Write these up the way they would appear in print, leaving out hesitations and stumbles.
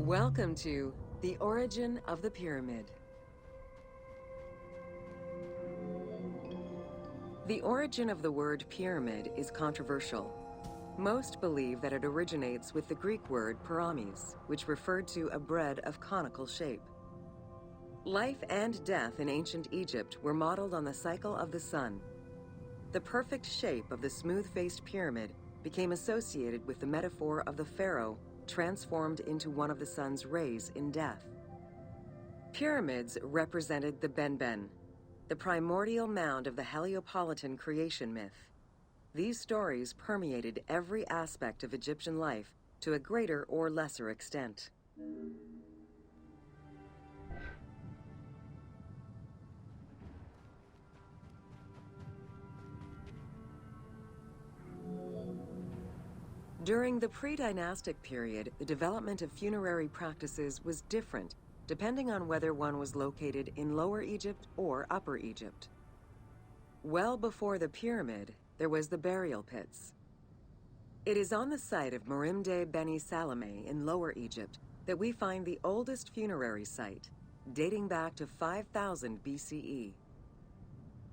Welcome to The Origin of the Pyramid. The origin of the word pyramid is controversial. Most believe that it originates with the Greek word pyramis, which referred to a bread of conical shape. Life and death in ancient Egypt were modeled on the cycle of the sun. The perfect shape of the smooth-faced pyramid became associated with the metaphor of the pharaoh transformed into one of the sun's rays in death. Pyramids represented the Benben, the primordial mound of the Heliopolitan creation myth. These stories permeated every aspect of Egyptian life to a greater or lesser extent. During the pre-dynastic period, the development of funerary practices was different depending on whether one was located in Lower Egypt or Upper Egypt. Well before the pyramid, there was the burial pits. It is on the site of Merimde Beni Salome in Lower Egypt that we find the oldest funerary site, dating back to 5000 BCE.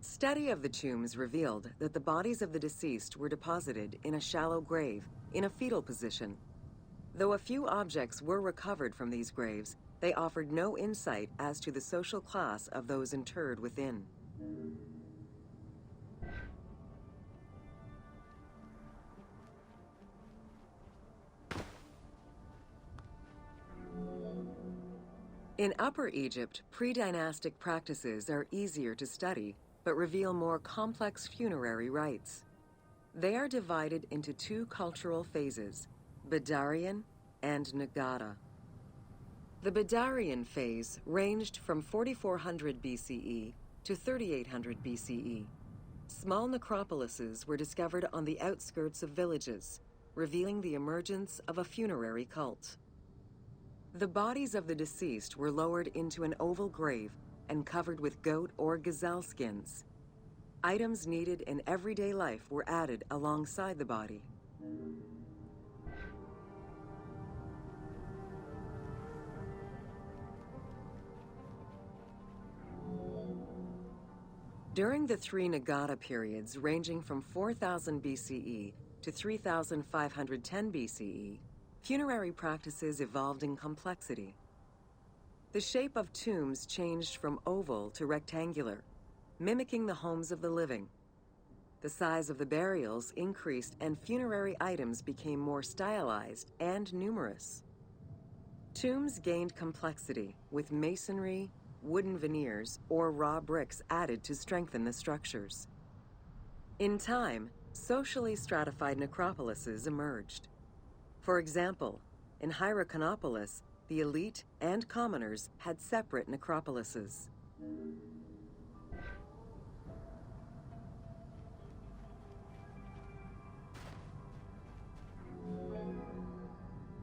Study of the tombs revealed that the bodies of the deceased were deposited in a shallow grave in a fetal position. Though a few objects were recovered from these graves, they offered no insight as to the social class of those interred within. In Upper Egypt, pre-dynastic practices are easier to study, but reveal more complex funerary rites. They are divided into two cultural phases, Badarian and Nagata. The Badarian Phase ranged from 4400 BCE to 3800 BCE. Small necropolises were discovered on the outskirts of villages, revealing the emergence of a funerary cult. The bodies of the deceased were lowered into an oval grave and covered with goat or gazelle skins. Items needed in everyday life were added alongside the body. During the three Nagata periods ranging from 4000 BCE to 3510 BCE, funerary practices evolved in complexity. The shape of tombs changed from oval to rectangular, mimicking the homes of the living. The size of the burials increased and funerary items became more stylized and numerous. Tombs gained complexity with masonry, wooden veneers, or raw bricks added to strengthen the structures. In time, socially stratified necropolises emerged. For example, in Hierakonpolis, the elite and commoners had separate necropolises.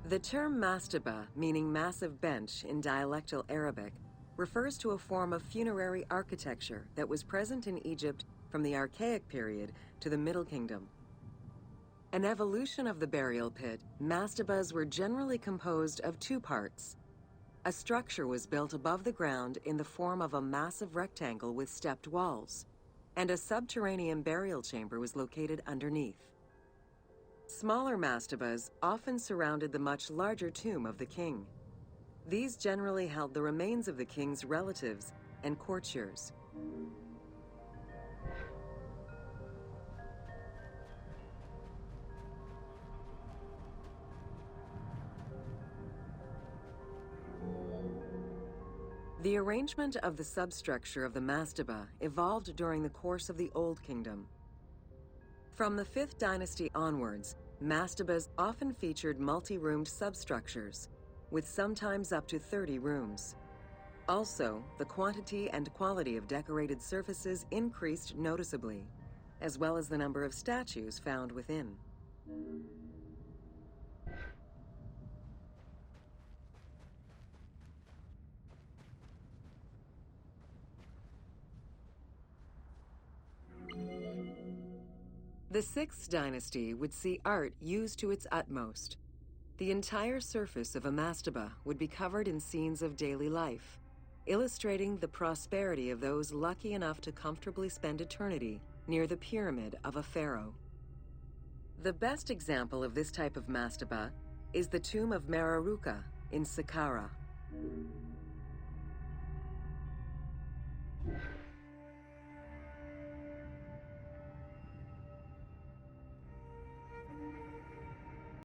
The term Mastaba, meaning massive bench in dialectal Arabic, refers to a form of funerary architecture that was present in Egypt from the Archaic period to the Middle Kingdom. An evolution of the burial pit, mastabas were generally composed of two parts. A structure was built above the ground in the form of a massive rectangle with stepped walls, and a subterranean burial chamber was located underneath. Smaller mastabas often surrounded the much larger tomb of the king. These generally held the remains of the king's relatives and courtiers. The arrangement of the substructure of the mastaba evolved during the course of the Old Kingdom. From the 5th dynasty onwards, mastabas often featured multi-roomed substructures, with sometimes up to 30 rooms. Also, the quantity and quality of decorated surfaces increased noticeably, as well as the number of statues found within. The 6th dynasty would see art used to its utmost. The entire surface of a mastaba would be covered in scenes of daily life, illustrating the prosperity of those lucky enough to comfortably spend eternity near the pyramid of a pharaoh. The best example of this type of mastaba is the tomb of Meroruka in Saqqara.